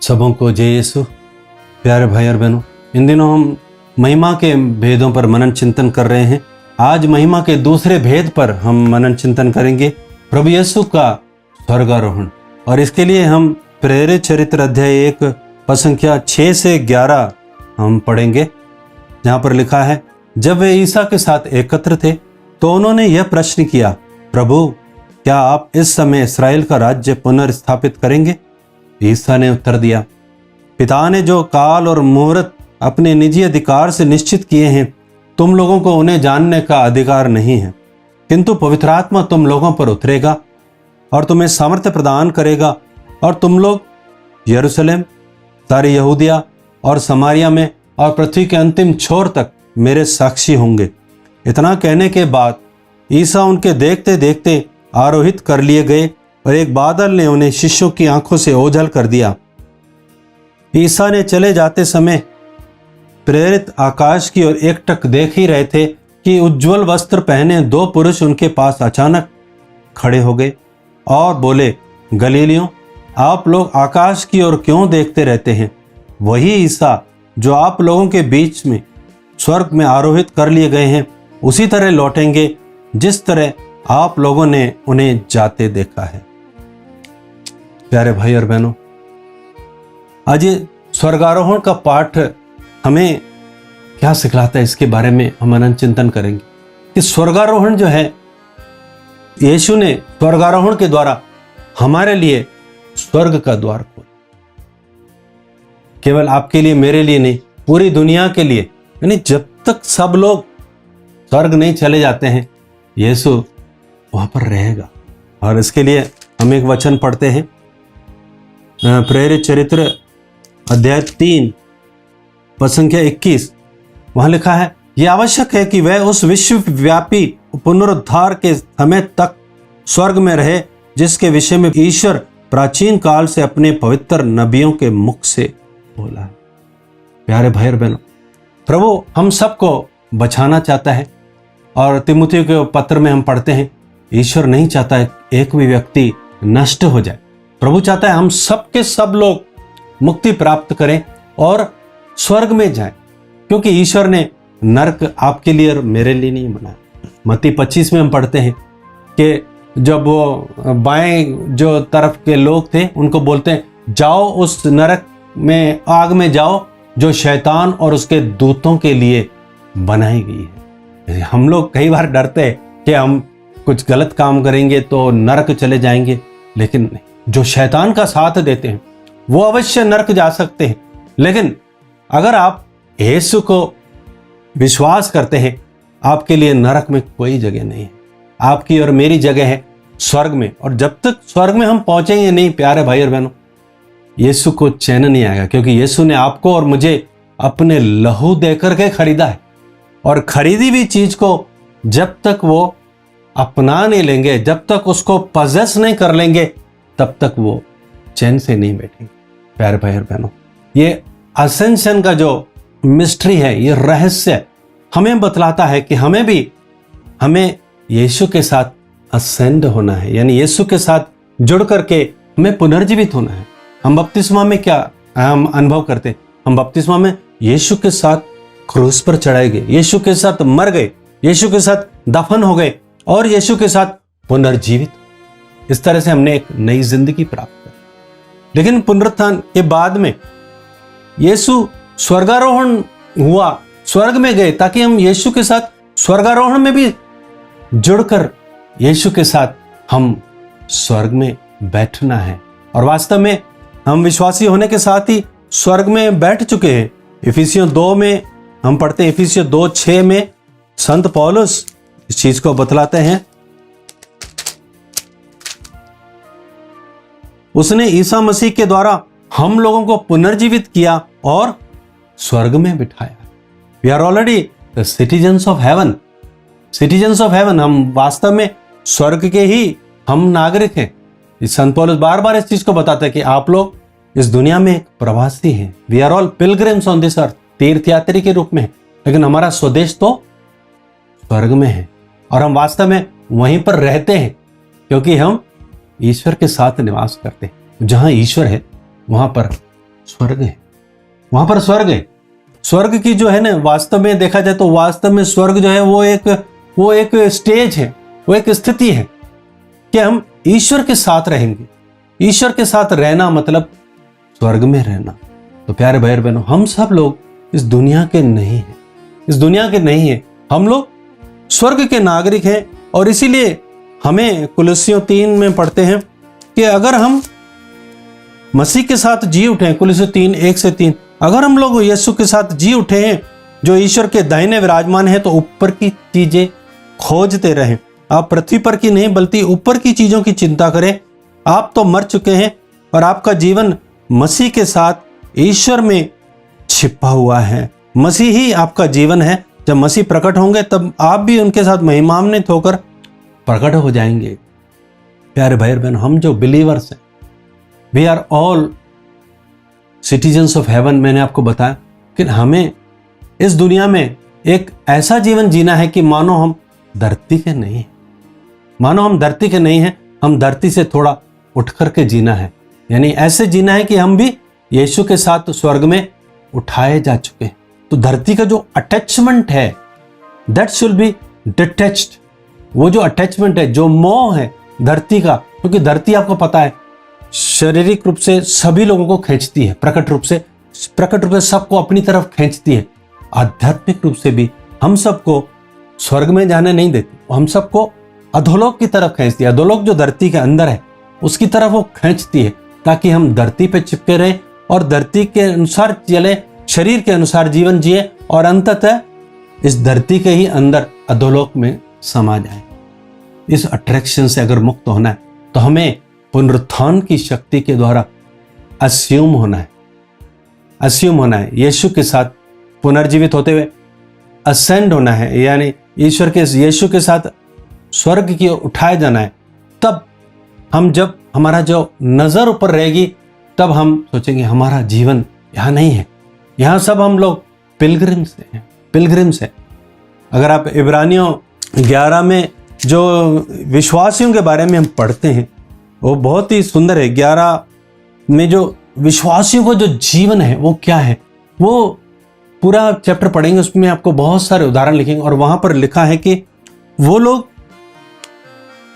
सबों को जय यीशु। प्यारे भाई और बहनों, इन दिनों हम महिमा के भेदों पर मनन चिंतन कर रहे हैं। आज महिमा के दूसरे भेद पर हम मनन चिंतन करेंगे, प्रभु यीशु का स्वर्गारोहण। और इसके लिए हम प्रेरित चरित्र अध्याय 1 पद संख्या 6 से 11 हम पढ़ेंगे, जहाँ पर लिखा है, जब वे ईसा के साथ एकत्र थे तो उन्होंने यह प्रश्न किया, प्रभु क्या आप इस समय इस्राएल का राज्य पुनर्स्थापित करेंगे? ईसा ने उत्तर दिया, पिता ने जो काल और मुहूर्त अपने निजी अधिकार से निश्चित किए हैं, तुम लोगों को उन्हें जानने का अधिकार नहीं है, किंतु पवित्र आत्मा तुम लोगों पर उतरेगा और तुम्हें सामर्थ्य प्रदान करेगा और तुम लोग यरूशलेम, सारी यहूदिया और समारिया में और पृथ्वी के अंतिम छोर तक मेरे साक्षी होंगे। इतना कहने के बाद ईसा उनके देखते देखते आरोहित कर लिए गए और एक बादल ने उन्हें शिष्यों की आंखों से ओझल कर दिया। ईसा ने चले जाते समय प्रेरित आकाश की ओर एकटक देख ही रहे थे कि उज्जवल वस्त्र पहने 2 पुरुष उनके पास अचानक खड़े हो गए और बोले, गलीलियों, आप लोग आकाश की ओर क्यों देखते रहते हैं? वही ईसा जो आप लोगों के बीच में स्वर्ग में आरोहित कर लिए गए हैं, उसी तरह लौटेंगे जिस तरह आप लोगों ने उन्हें जाते देखा है। प्यारे भाई और बहनों, आज ये स्वर्गारोहण का पाठ हमें क्या सिखलाता है, इसके बारे में हम मनन चिंतन करेंगे कि स्वर्गारोहण जो है, यीशु ने स्वर्गारोहण के द्वारा हमारे लिए स्वर्ग का द्वार खोला। केवल आपके लिए, मेरे लिए नहीं, पूरी दुनिया के लिए। यानी जब तक सब लोग स्वर्ग नहीं चले जाते हैं, यीशु वहां पर रहेगा। और इसके लिए हम एक वचन पढ़ते हैं, प्रेरित चरित्र अध्याय 3 पद संख्या 21। वहां लिखा है, यह आवश्यक है कि वह उस विश्वव्यापी पुनरुद्धार के समय तक स्वर्ग में रहे जिसके विषय में ईश्वर प्राचीन काल से अपने पवित्र नबियों के मुख से बोला है। प्यारे भाई और बहनों, प्रभु हम सबको बचाना चाहता है। और तिमुथियों के पत्र में हम पढ़ते हैं, ईश्वर नहीं चाहता है एक भी व्यक्ति नष्ट हो जाए। प्रभु चाहता है हम सब के सब लोग मुक्ति प्राप्त करें और स्वर्ग में जाएं, क्योंकि ईश्वर ने नरक आपके लिए और मेरे लिए नहीं बनाया। मत्ती 25 में हम पढ़ते हैं कि जब वो बाएं जो तरफ के लोग थे उनको बोलते हैं, जाओ उस नरक में, आग में जाओ जो शैतान और उसके दूतों के लिए बनाई गई है। हम लोग कई बार डरते हैं कि हम कुछ गलत काम करेंगे तो नरक चले जाएंगे, लेकिन नहीं, जो शैतान का साथ देते हैं वो अवश्य नरक जा सकते हैं। लेकिन अगर आप यीशु को विश्वास करते हैं, आपके लिए नरक में कोई जगह नहीं है, आपकी और मेरी जगह है स्वर्ग में। और जब तक स्वर्ग में हम पहुंचेंगे नहीं, प्यारे भाई और बहनों, यीशु को चैन नहीं आएगा, क्योंकि यीशु ने आपको और मुझे अपने लहू देकर के खरीदा है। और खरीदी हुई चीज को जब तक वो अपना नहीं लेंगे, जब तक उसको पजेस नहीं कर लेंगे, तब तक वो चैन से नहीं बैठेंगे। प्यारे भाई और बहनों, ये असेंशन का जो मिस्ट्री है, ये रहस्य हमें बतलाता है कि हमें यीशु के साथ असेंड होना है, यानी यीशु के साथ जुड़ करके हमें पुनर्जीवित होना है। हम बपतिस्मा में क्या हम अनुभव करते हैं? हम बपतिस्मा में यीशु के साथ क्रूस पर चढ़ाए गए, यीशु के साथ मर गए, यीशु के साथ दफन हो गए और यीशु के साथ पुनर्जीवित। इस तरह से हमने एक नई जिंदगी प्राप्त की। लेकिन पुनरुत्थान के बाद में यीशु स्वर्गारोहण हुआ, स्वर्ग में गए, ताकि हम यीशु के साथ स्वर्गारोहण में भी जुड़कर यीशु के साथ हम स्वर्ग में बैठना है। और वास्तव में हम विश्वासी होने के साथ ही स्वर्ग में बैठ चुके हैं। इफिसियों 2 में हम पढ़ते हैं, इफिसियों 2:6 में संत पौलुस इस चीज को बतलाते हैं। उसने ईसा मसीह के द्वारा हम लोगों को पुनर्जीवित किया और स्वर्ग में बिठाया। We are already the citizens of heaven. Citizens of heaven, हम वास्तव में स्वर्ग के ही हम नागरिक हैं। संत पौलुस बार बार इस चीज को बताता है कि आप लोग इस दुनिया में एक प्रवासी हैं। We are all pilgrims on this earth, तीर्थयात्री के रूप में, लेकिन हमारा स्वदेश तो स्वर्ग में है और हम वास्तव में वहीं पर रहते हैं, क्योंकि हम ईश्वर के साथ निवास करते हैं। जहां ईश्वर है वहां पर स्वर्ग है, वहां पर स्वर्ग है। स्वर्ग की जो है ना, वास्तव में देखा जाए तो वास्तव में स्वर्ग जो है वो एक स्टेज है, वो एक स्थिति है कि हम ईश्वर के साथ रहेंगे। ईश्वर के साथ रहना मतलब स्वर्ग में रहना। तो प्यारे भाई बहनों, हम सब लोग इस दुनिया के नहीं हैं, इस दुनिया के नहीं हैं, हम लोग स्वर्ग के नागरिक हैं। और इसीलिए हमें कुलुस्सियों 3 में पढ़ते हैं कि अगर हम मसीह के साथ जी उठे, कुलुस्सियों 3, 1 से 3, अगर हम लोग यीशु के साथ जी उठे हैं जो ईश्वर के दाहिने विराजमान है, तो ऊपर की चीजें खोजते रहें। आप पृथ्वी पर की नहीं बल्कि ऊपर की चीजों की चिंता करें। आप तो मर चुके हैं और आपका जीवन मसीह के साथ ईश्वर में छिपा हुआ है। मसीह ही आपका जीवन है। जब मसीह प्रकट होंगे तब आप भी उनके साथ महिमान्वित होकर प्रकट हो जाएंगे। प्यारे भाई बहन, हम जो बिलीवर्स हैं, we are all citizens of heaven. मैंने आपको बताया कि हमें इस दुनिया में एक ऐसा जीवन जीना है कि मानो हम धरती के नहीं हैं, मानो हम धरती के नहीं हैं, हम धरती से थोड़ा उठ करके जीना है। यानी ऐसे जीना है कि हम भी यीशु के साथ स्वर्ग में उठाए जा चुके हैं। तो धरती का जो अटैचमेंट है, दैट शुड बी डिटैच्ड। वो जो अटैचमेंट है, जो मोह है धरती का, क्योंकि धरती आपको पता है शारीरिक रूप से सभी लोगों को खींचती है, प्रकट रूप से सबको अपनी तरफ खींचती है। आध्यात्मिक रूप से भी हम सबको स्वर्ग में जाने नहीं देती, हम सबको अधोलोक की तरफ खींचती है। अधोलोक जो धरती के अंदर है उसकी तरफ वो खींचती है, ताकि हम धरती पे चिपके रहें और धरती के अनुसार चले, शरीर के अनुसार जीवन जिए और अंततः इस धरती के ही अंदर अधोलोक में समा जाए। इस अट्रैक्शन से अगर मुक्त होना है तो हमें पुनरुत्थान की शक्ति के द्वारा अस्यूम होना है, यीशु के साथ पुनर्जीवित होते हुए असेंड होना है, यानी यीशु के साथ स्वर्ग की ओर उठाया जाना है। तब हम, जब हमारा जो नजर ऊपर रहेगी, तब हम सोचेंगे हमारा जीवन यहाँ नहीं है, यहाँ सब हम लोग पिलग्रिम्स हैं। अगर आप इब्रानियों 11 में जो विश्वासियों के बारे में हम पढ़ते हैं वो बहुत ही सुंदर है। 11 में जो विश्वासियों का जो जीवन है वो क्या है, वो पूरा चैप्टर पढ़ेंगे, उसमें आपको बहुत सारे उदाहरण लिखेंगे। और वहां पर लिखा है कि वो लोग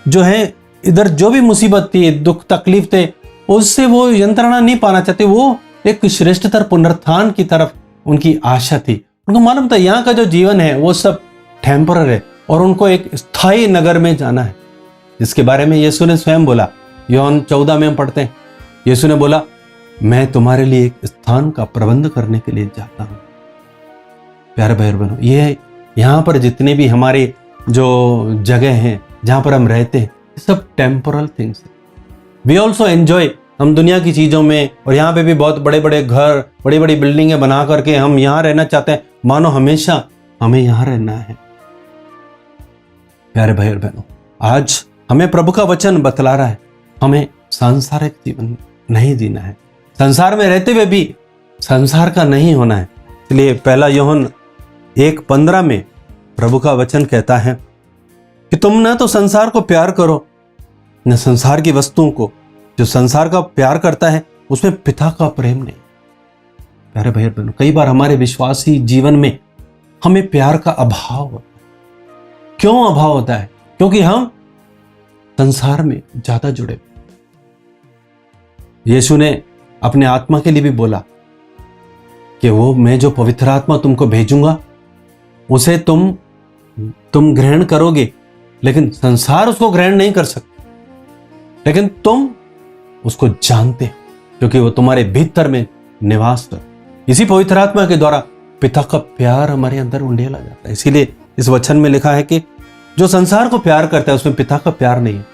जो है इधर जो भी मुसीबत थी, दुख तकलीफ थे, उससे वो यंत्रणा नहीं पाना चाहते, वो एक श्रेष्ठतर पुनरुत्थान की तरफ उनकी आशा थी। उनको मालूम था यहाँ का जो जीवन है वो सब टेम्पररी है और उनको एक स्थायी नगर में जाना है, जिसके बारे में यीशु ने स्वयं बोला। योहन 14 में हम पढ़ते हैं, यीशु ने बोला, मैं तुम्हारे लिए एक स्थान का प्रबंध करने के लिए जाता हूं। प्यारे भाई बहनों, ये यहाँ पर जितने भी हमारे जो जगह हैं जहां पर हम रहते हैं, सब टेम्पोरल थिंग्स हैं। वी ऑल्सो एंजॉय, हम दुनिया की चीजों में, और यहाँ पे भी बहुत बड़े बड़े घर, बड़ी बड़ी बिल्डिंगें बना करके हम यहाँ रहना चाहते हैं, मानो हमेशा हमें यहाँ रहना है। प्यारे भाई और बहनों, आज हमें प्रभु का वचन बतला रहा है, हमें सांसारिक जीवन नहीं जीना है, संसार में रहते हुए भी संसार का नहीं होना है। इसलिए 1 यूहन्ना 1:15 में प्रभु का वचन कहता है कि तुम ना तो संसार को प्यार करो न संसार की वस्तुओं को। जो संसार का प्यार करता है उसमें पिता का प्रेम नहीं। प्यारे भाई बहनों, कई बार हमारे विश्वासी जीवन में हमें प्यार का अभाव होता है। क्यों अभाव होता है? क्योंकि हम संसार में ज्यादा जुड़े। यीशु ने अपने आत्मा के लिए भी बोला कि वो मैं जो पवित्र आत्मा तुमको भेजूंगा उसे तुम ग्रहण करोगे, लेकिन संसार उसको ग्रहण नहीं कर सकता, लेकिन तुम उसको जानते हो क्योंकि वो तुम्हारे भीतर में निवास कर। इसी पवित्र आत्मा के द्वारा पिता का प्यार हमारे अंदर उंडेला जाता है। इसीलिए इस वचन में लिखा है कि जो संसार को प्यार करता है उसमें पिता का प्यार नहीं है।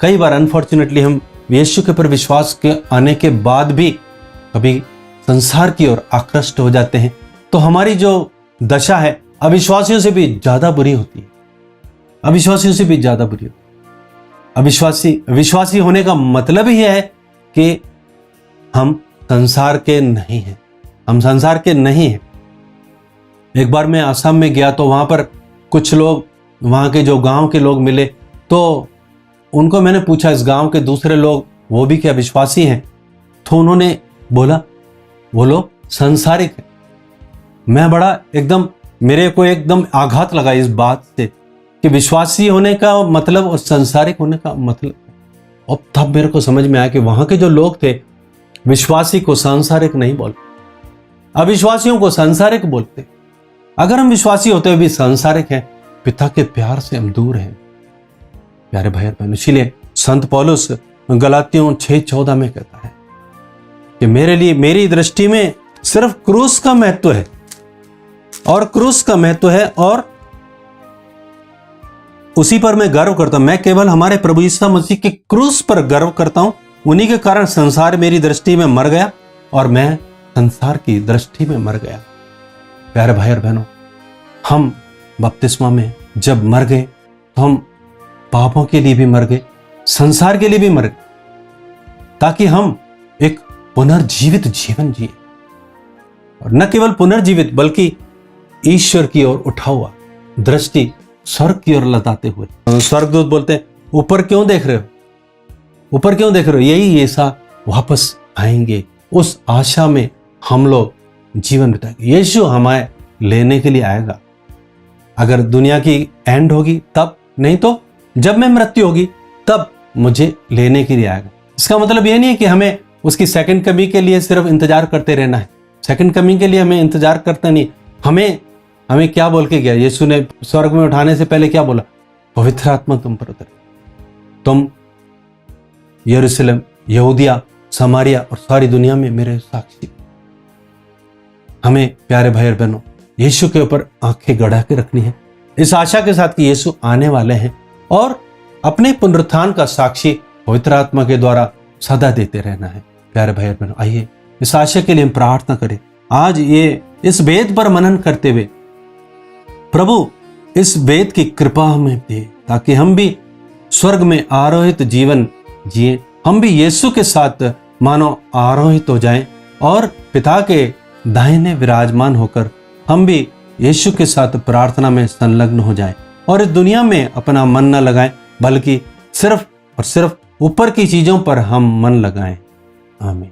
कई बार अनफॉर्चुनेटली हम यीशु के पर विश्वास के आने के बाद भी कभी संसार की ओर आकृष्ट हो जाते हैं, तो हमारी जो दशा है अविश्वासियों से भी ज्यादा बुरी होती है। अविश्वासियों से भी ज्यादा बुरी होती है। विश्वासी होने का मतलब ही है कि हम संसार के नहीं हैं, हम संसार के नहीं हैं। एक बार मैं आसाम में गया तो वहां पर कुछ लोग, वहां के जो गांव के लोग मिले, तो उनको मैंने पूछा इस गांव के दूसरे लोग वो भी क्या विश्वासी हैं? तो उन्होंने बोला वो लोग संसारिक हैं। मैं बड़ा एकदम, मेरे को एकदम आघात लगा इस बात से कि विश्वासी होने का मतलब और संसारिक होने का मतलब। अब तब मेरे को समझ में आया कि वहां के जो लोग थे विश्वासी को सांसारिक नहीं बोलते, अविश्वासियों को सांसारिक बोलते। अगर हम विश्वासी होते हुए भी सांसारिक हैं, पिता के प्यार से हम दूर हैं प्यारे भाई और बहन। इसीलिए संत पौलुस गलातियों 6:14 में कहता है कि मेरे लिए, मेरी दृष्टि में सिर्फ क्रूस का महत्व है, और क्रूस का महत्व है और उसी पर मैं गर्व करता हूं। मैं केवल हमारे प्रभु यीशु मसीह के क्रूस पर गर्व करता हूं। उन्हीं के कारण संसार मेरी दृष्टि में मर गया और मैं संसार की दृष्टि में मर गया। प्यारे भाई और बहनों, हम बपतिस्मा में जब मर गए तो हम पापों के लिए भी मर गए, संसार के लिए भी मर गए, ताकि हम एक पुनर्जीवित जीवन जिए। और न केवल पुनर्जीवित बल्कि ईश्वर की ओर उठा हुआ, दृष्टि स्वर्ग की ओर लताते हुए। स्वर्गदूत बोलते हैं, ऊपर क्यों देख रहे हो, ऊपर क्यों देख रहे हो? यही ऐसा वापस आएंगे, उस आशा में हम लोग जीवन बिताएंगे। यीशु हमें लेने के लिए आएगा। अगर दुनिया की एंड होगी तब, नहीं तो जब मैं मृत्यु होगी तब मुझे लेने के लिए आएगा। इसका मतलब यह नहीं है कि हमें उसकी सेकंड कमिंग के लिए सिर्फ इंतजार करते रहना है। सेकंड कमिंग के लिए हमें इंतजार करते नहीं। हमें क्या बोल के गया यीशु ने? स्वर्ग में उठाने से पहले क्या बोला? पवित्र आत्मा तुम पर उतरे, तुम यरूशलेम, यहूदिया, समारिया और सारी दुनिया में मेरे साक्षी। हमें प्यारे भाई और बहनों यीशु के ऊपर आंखें गड़ा के रखनी है, इस आशा के साथ कि यीशु आने वाले हैं और अपने पुनरुत्थान का साक्षी पवित्र आत्मा के द्वारा सदा देते रहना है। प्यारे भाई और बहनों, आइए इस आशा के लिए हम प्रार्थना करें। आज ये इस वेद पर मनन करते हुए प्रभु इस वेद की कृपा हमें दे, ताकि हम भी स्वर्ग में आरोहित जीवन जिए, हम भी यीशु के साथ मानो आरोहित हो जाएं और पिता के दाहिने विराजमान होकर हम भी यीशु के साथ प्रार्थना में संलग्न हो जाएं और इस दुनिया में अपना मन न लगाएं, बल्कि सिर्फ और सिर्फ ऊपर की चीजों पर हम मन लगाएं। आमीन।